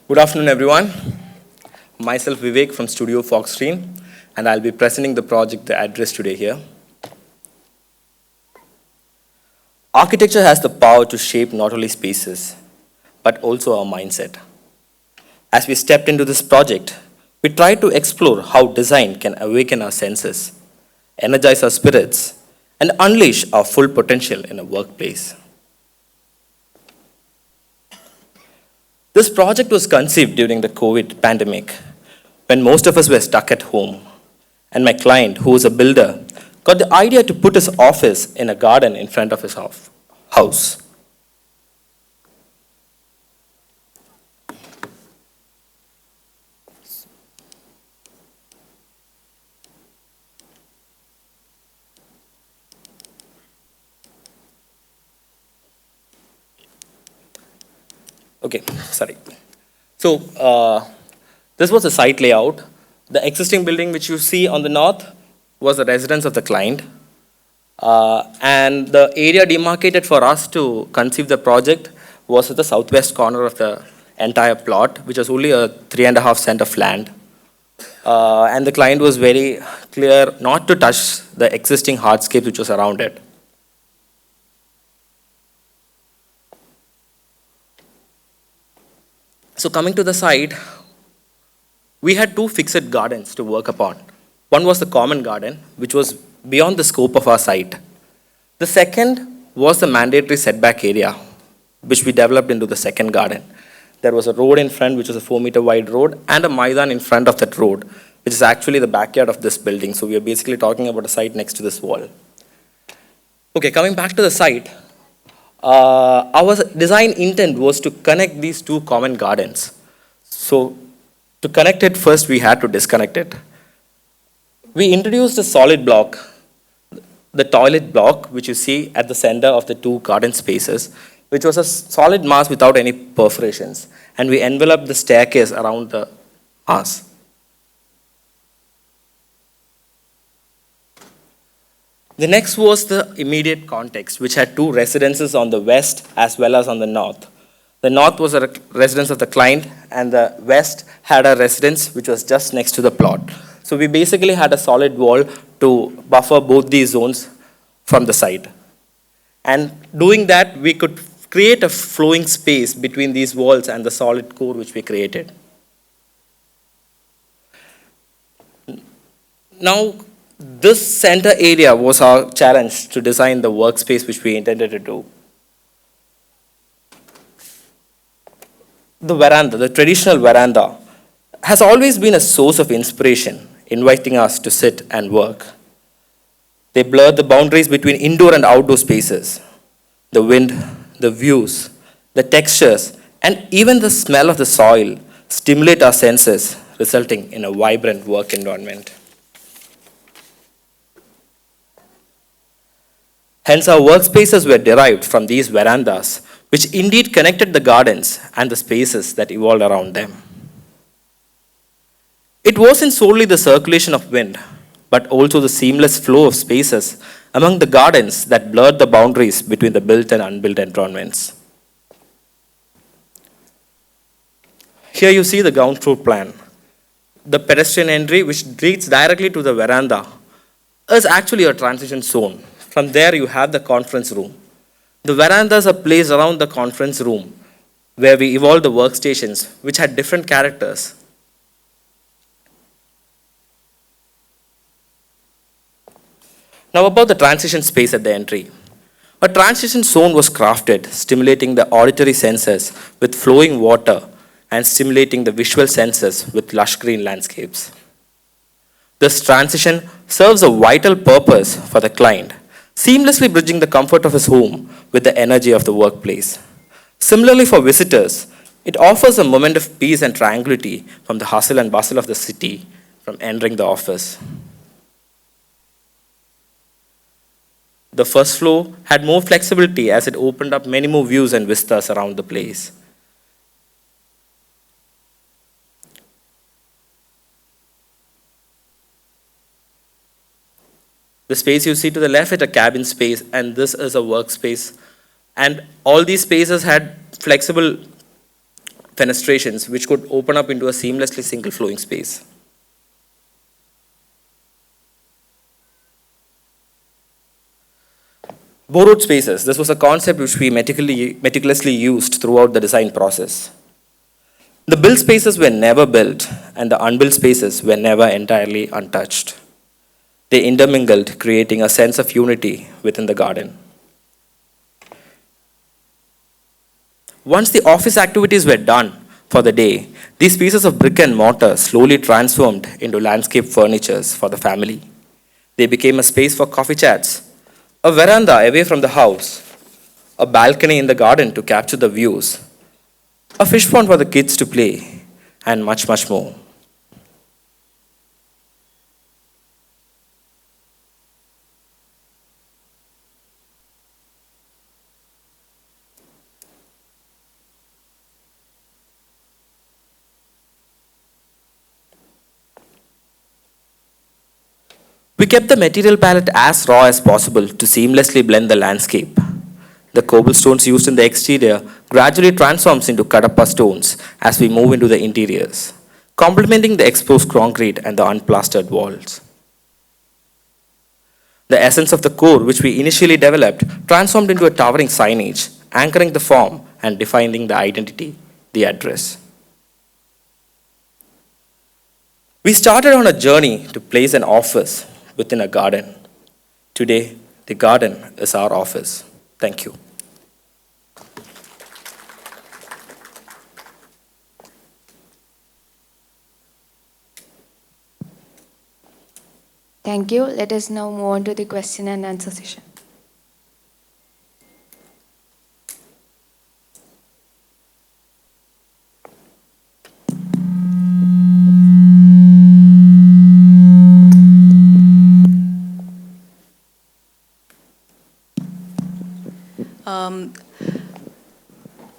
Good afternoon, everyone. Myself, Vivek from Studio Fox Screen, and I'll be presenting the project, The Address, today here. Architecture has the power to shape not only spaces, but also our mindset. As we stepped into this project, we tried to explore how design can awaken our senses, energize our spirits, and unleash our full potential in a workplace. This project was conceived during the COVID pandemic, when most of us were stuck at home, and my client, who is a builder, got the idea to put his office in a garden in front of his house. Okay, sorry. So, this was the site layout. The existing building which you see on the north was the residence of the client. And the area demarcated for us to conceive the project was at the southwest corner of the entire plot, which was only a 3.5 cent of land. And the client was very clear not to touch the existing hardscape which was around it. So coming to the site, we had two fixed gardens to work upon. One was the common garden, which was beyond the scope of our site. The second was the mandatory setback area, which we developed into the second garden. There was a road in front, which was a 4-meter wide road, and a maidan in front of that road, which is actually the backyard of this building. So we are basically talking about a site next to this wall. Okay, coming back to the site, our design intent was to connect these two common gardens. So to connect it, first we had to disconnect it. We introduced a solid block, the toilet block, which you see at the center of the two garden spaces, which was a solid mass without any perforations. And we enveloped the staircase around the mass. The next was the immediate context, which had two residences on the west as well as on the north. The north was a residence of the client, and the west had a residence which was just next to the plot. So we basically had a solid wall to buffer both these zones from the side. And doing that, we could create a flowing space between these walls and the solid core which we created. Now, this center area was our challenge to design the workspace which we intended to do. The veranda, the traditional veranda, has always been a source of inspiration, inviting us to sit and work. They blur the boundaries between indoor and outdoor spaces. The wind, the views, the textures, and even the smell of the soil stimulate our senses, resulting in a vibrant work environment. Hence, our workspaces were derived from these verandas, which indeed connected the gardens and the spaces that evolved around them. It wasn't solely the circulation of wind, but also the seamless flow of spaces among the gardens that blurred the boundaries between the built and unbuilt environments. Here you see the ground floor plan. The pedestrian entry, which leads directly to the veranda, is actually a transition zone. From there, you have the conference room. The verandas are placed around the conference room, where we evolved the workstations, which had different characters. Now about the transition space at the entry. A transition zone was crafted, stimulating the auditory senses with flowing water and stimulating the visual senses with lush green landscapes. This transition serves a vital purpose for the client, seamlessly bridging the comfort of his home with the energy of the workplace. Similarly, for visitors, it offers a moment of peace and tranquility from the hustle and bustle of the city from entering the office. The first floor had more flexibility as it opened up many more views and vistas around the place. The space you see to the left is a cabin space, and this is a workspace. And all these spaces had flexible fenestrations which could open up into a seamlessly single flowing space. Borrowed spaces. This was a concept which we meticulously used throughout the design process. The built spaces were never built, and the unbuilt spaces were never entirely untouched. They intermingled, creating a sense of unity within the garden. Once the office activities were done for the day, these pieces of brick and mortar slowly transformed into landscape furnitures for the family. They became a space for coffee chats, a veranda away from the house, a balcony in the garden to capture the views, a fish pond for the kids to play, and much, much more. We kept the material palette as raw as possible to seamlessly blend the landscape. The cobblestones used in the exterior gradually transforms into Kadapa stones as we move into the interiors, complementing the exposed concrete and the unplastered walls. The essence of the core, which we initially developed, transformed into a towering signage, anchoring the form and defining the identity, the address. We started on a journey to place an office within a garden. Today, the garden is our office. Thank you. Thank you. Let us now move on to the question and answer session.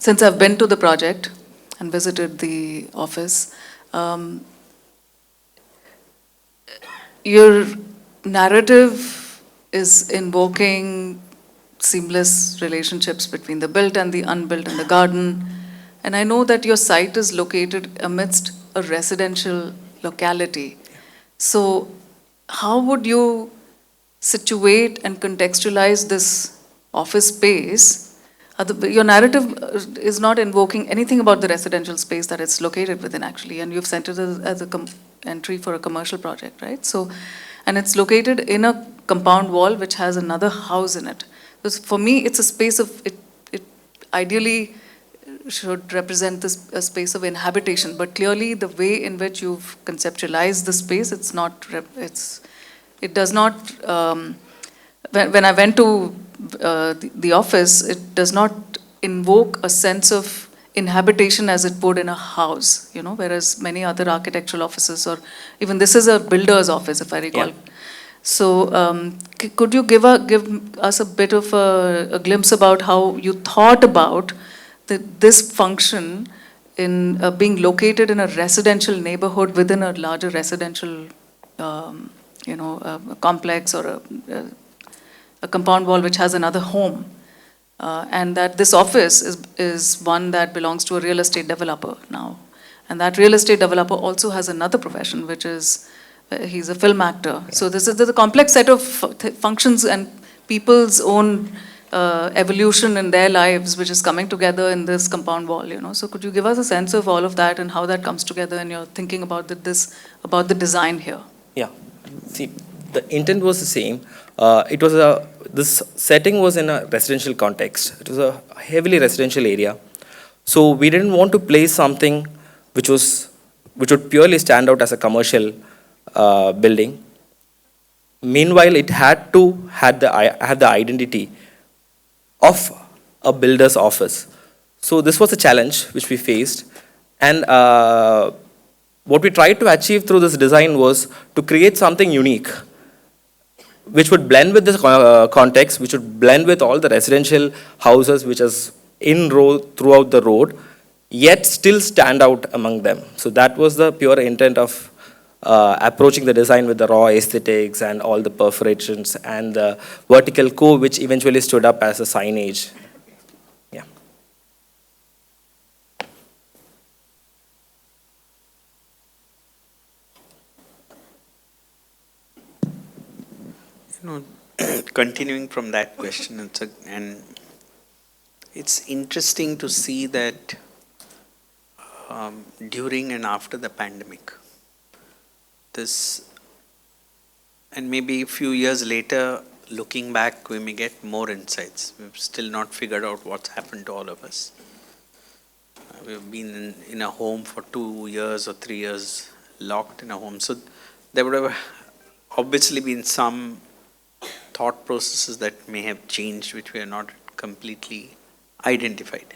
Since I've been to the project and visited the office, your narrative is invoking seamless relationships between the built and the unbuilt in the garden. And I know that your site is located amidst a residential locality. So how would you situate and contextualize this office space? Your narrative is not invoking anything about the residential space that it's located within, actually, and you've sent it as a entry for a commercial project, right? So, and it's located in a compound wall which has another house in it. So for me, it's a space of, it ideally should represent this a space of inhabitation, but clearly the way in which you've conceptualized the space, it's not, it does not, when I went to the office, it does not invoke a sense of inhabitation as it would in a house, you know, whereas many other architectural offices, or even this is a builder's office, if I recall. Yeah. So could you give us a bit of a glimpse about how you thought about this function in being located in a residential neighborhood within a larger residential, complex, or a compound wall which has another home, and that this office is one that belongs to a real estate developer now, and that real estate developer also has another profession, which is he's a film actor. Yeah. So this is the complex set of functions and people's own evolution in their lives, which is coming together in this compound wall. You know, so could you give us a sense of all of that and how that comes together in your thinking about about the design here? Yeah, see, the intent was the same. This setting was in a residential context. It was a heavily residential area. So we didn't want to place something which would purely stand out as a commercial building. Meanwhile, it had to have the identity of a builder's office. So this was a challenge which we faced. And what we tried to achieve through this design was to create something unique, which would blend with the context, which would blend with all the residential houses which is in row throughout the road, yet still stand out among them. So that was the pure intent of approaching the design with the raw aesthetics and all the perforations and the vertical core, which eventually stood up as a signage. Yeah. Continuing from that question, and it's interesting to see that during and after the pandemic, this, and maybe a few years later, looking back, we may get more insights. We've still not figured out what's happened to all of us. We've been in a home for 2 years or 3 years, locked in a home. So there would have obviously been some thought processes that may have changed, which we are not completely identified.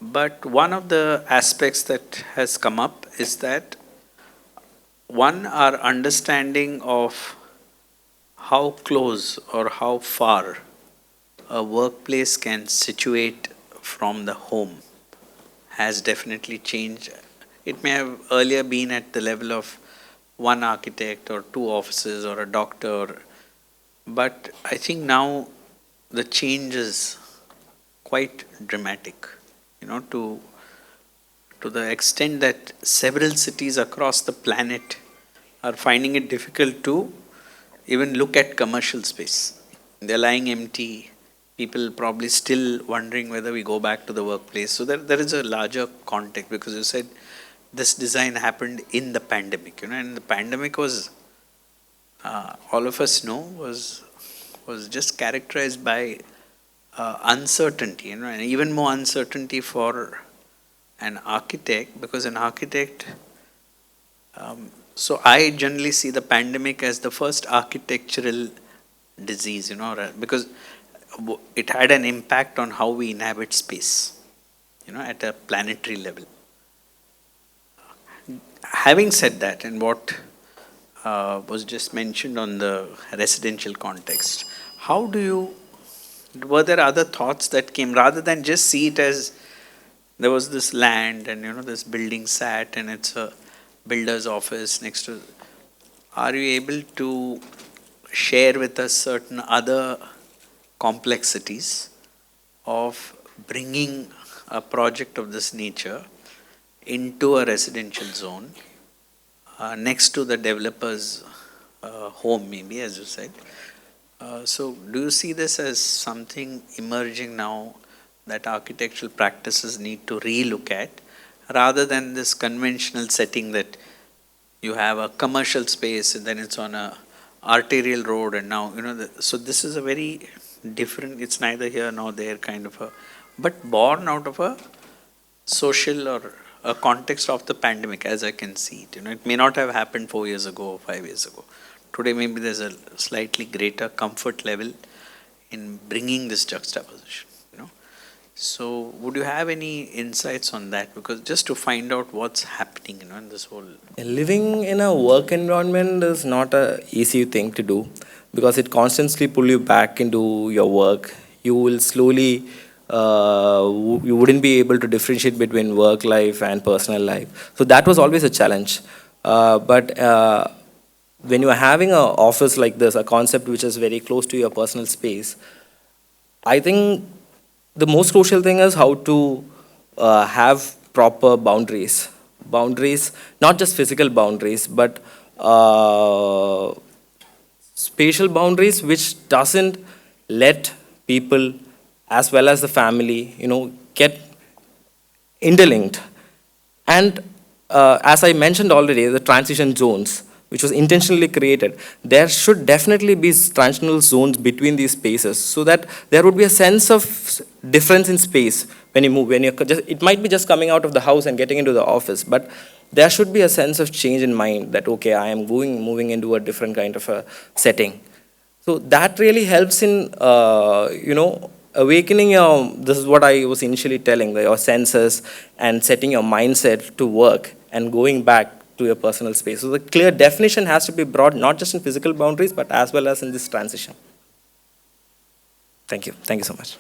But one of the aspects that has come up is that one, our understanding of how close or how far a workplace can situate from the home has definitely changed. It may have earlier been at the level of one architect or 2 offices or a doctor, but I think now the change is quite dramatic, to the extent that several cities across the planet are finding it difficult to even look at commercial space. They're lying empty. People probably still wondering whether we go back to the workplace. So there is a larger context, because you said this design happened in the pandemic, and the pandemic was, all of us know, was just characterized by uncertainty, and even more uncertainty for an architect, because an architect, so I generally see the pandemic as the first architectural disease, because it had an impact on how we inhabit space, at a planetary level. Having said that, and what was just mentioned on the residential context, were there other thoughts that came, rather than just see it as there was this land and this building sat and it's a builder's office next to, are you able to share with us certain other complexities of bringing a project of this nature into a residential zone next to the developer's home, maybe, as you said? So do you see this as something emerging now that architectural practices need to relook at, rather than this conventional setting that you have a commercial space and then it's on a arterial road, and now, so this is a very different, it's neither here nor there kind of but born out of a social or a context of the pandemic, as I can see it. It may not have happened 4 years ago or 5 years ago. Today, maybe there's a slightly greater comfort level in bringing this juxtaposition. So, would you have any insights on that? Because just to find out what's happening, in this whole. Living in a work environment is not a easy thing to do, because it constantly pull you back into your work. You will slowly, you wouldn't be able to differentiate between work life and personal life. So that was always a challenge. But when you are having an office like this, a concept which is very close to your personal space, I think the most crucial thing is how to have proper boundaries. Boundaries, not just physical boundaries, but spatial boundaries, which doesn't let people as well as the family, get interlinked. And as I mentioned already, the transition zones, which was intentionally created, there should definitely be transitional zones between these spaces, so that there would be a sense of difference in space when you move. It might be just coming out of the house and getting into the office, but there should be a sense of change in mind that, okay, I am moving into a different kind of a setting. So that really helps in, awakening this is what I was initially telling, your senses, and setting your mindset to work and going back to your personal space. So the clear definition has to be brought, not just in physical boundaries, but as well as in this transition. Thank you. Thank you so much.